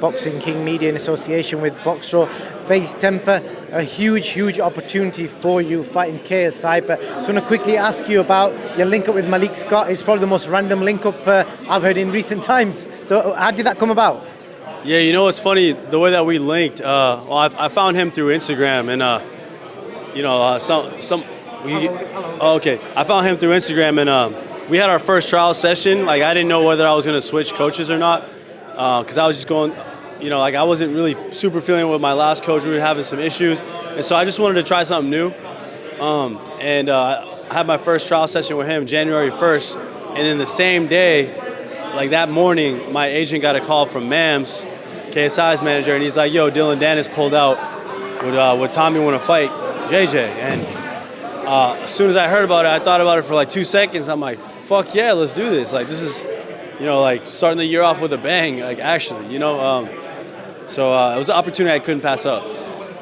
Boxing King Media in association with Boxro. FAZE Temper, a huge opportunity for you fighting KSI. But I just want to quickly ask you about your link up with Malik Scott. It's probably the most random link up I've heard in recent times. So how did that come about? Yeah, you know what's funny? The way that we linked, I found him through Instagram, and okay. I found him through Instagram, and we had our first trial session. Like, I didn't know whether I was gonna switch coaches or not, because I was just going, like, I wasn't really super feeling with my last coach. We were having some issues, and so I just wanted to try something new. I had my first trial session with him January 1st, and then the same day, like that morning, my agent got a call from Mams, KSI's manager, and he's like, "Yo, Dylan Dennis pulled out. Would Tommy want to fight JJ?" And as soon as I heard about it, I thought about it for like 2 seconds. I'm like, "Fuck yeah, let's do this!" Like, this is, like starting the year off with a bang. Like, actually, so it was an opportunity I couldn't pass up.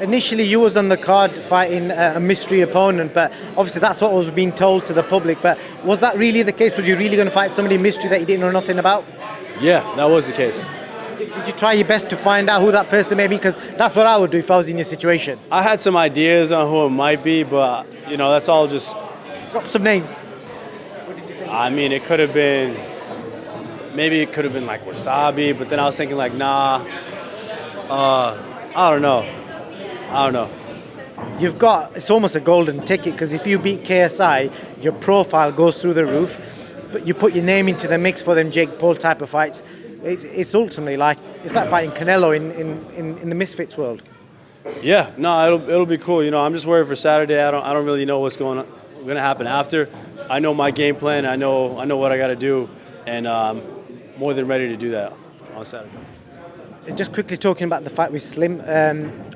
Initially, you was on the card fighting a mystery opponent, but obviously that's what was being told to the public. But was that really the case? Were you really going to fight somebody mystery that you didn't know nothing about? Yeah, that was the case. Did you try your best to find out who that person may be? Because that's what I would do if I was in your situation. I had some ideas on who it might be, but that's all just... Drop some names. I mean, it could have been... Maybe it could have been like Wasabi, but then I was thinking like, nah. I don't know. You've got, it's almost a golden ticket, because if you beat KSI, your profile goes through the roof, but you put your name into the mix for them Jake Paul type of fights. It's ultimately like, it's like fighting Canelo in the Misfits world. Yeah, no, it'll be cool. I'm just worried for Saturday. I don't really know what's going to happen after. I know my game plan. I know what I got to do, and I'm more than ready to do that on Saturday. Just quickly talking about the fight with Slim,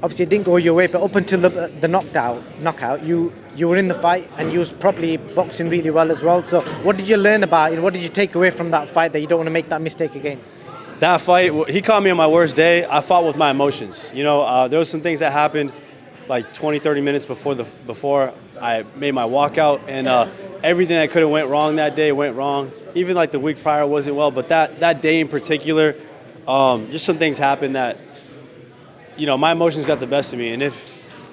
obviously it didn't go your way, but up until the knockout, you were in the fight and you was probably boxing really well as well. So what did you learn about it? What did you take away from that fight that you don't want to make that mistake again? That fight, he caught me on my worst day. I fought with my emotions. There was some things that happened like 20, 30 minutes before I made my walkout, and everything that could have went wrong that day went wrong. Even like the week prior wasn't well, but that day in particular, just some things happened that, my emotions got the best of me. And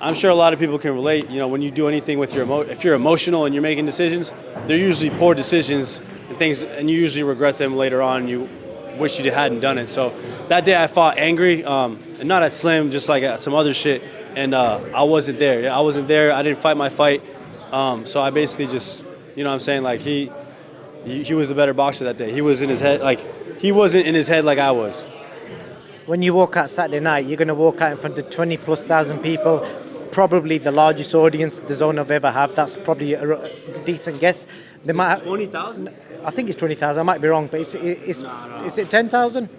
I'm sure a lot of people can relate, when you do anything with if you're emotional and you're making decisions, they're usually poor decisions and you usually regret them later on, and you wish you hadn't done it. So that day I fought angry, and not at Slim, just like at some other shit. And I wasn't there. I wasn't there. I didn't fight my fight. So I basically just, like he was the better boxer that day. He was in his head, he wasn't in his head like I was. When you walk out Saturday night, you're going to walk out in front of 20,000+ people, probably the largest audience the zone have ever had. That's probably a decent guess. They might have 20,000? I think it's 20,000. I might be wrong, but is it 10,000?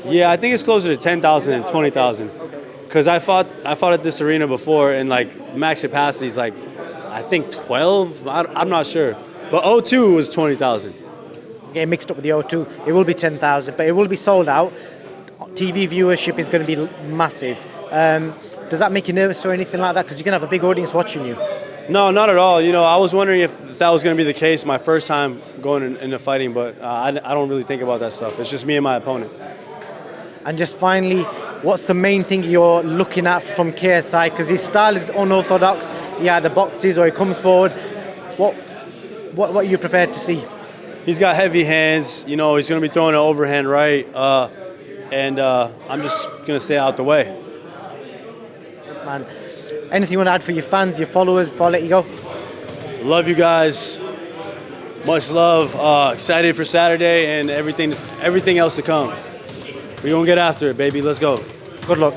Yeah, I think it's closer to 10,000 and 20,000. Because I fought at this arena before, and like max capacity is like, I think 12. I'm not sure, but O2 was 20,000. Getting mixed up with the O2. It will be 10,000, but it will be sold out. TV viewership is going to be massive. Does that make you nervous or anything like that? Because you're going to have a big audience watching you. No, not at all. I was wondering if that was going to be the case my first time going into fighting, but I don't really think about that stuff. It's just me and my opponent. And just finally, what's the main thing you're looking at from KSI? Because his style is unorthodox. He either boxes or he comes forward. What are you prepared to see? He's got heavy hands. He's going to be throwing an overhand right. And I'm just going to stay out the way. Man, anything you want to add for your fans, your followers, before I let you go? Love you guys. Much love. Excited for Saturday and everything else to come. We're going to get after it, baby. Let's go. Good luck.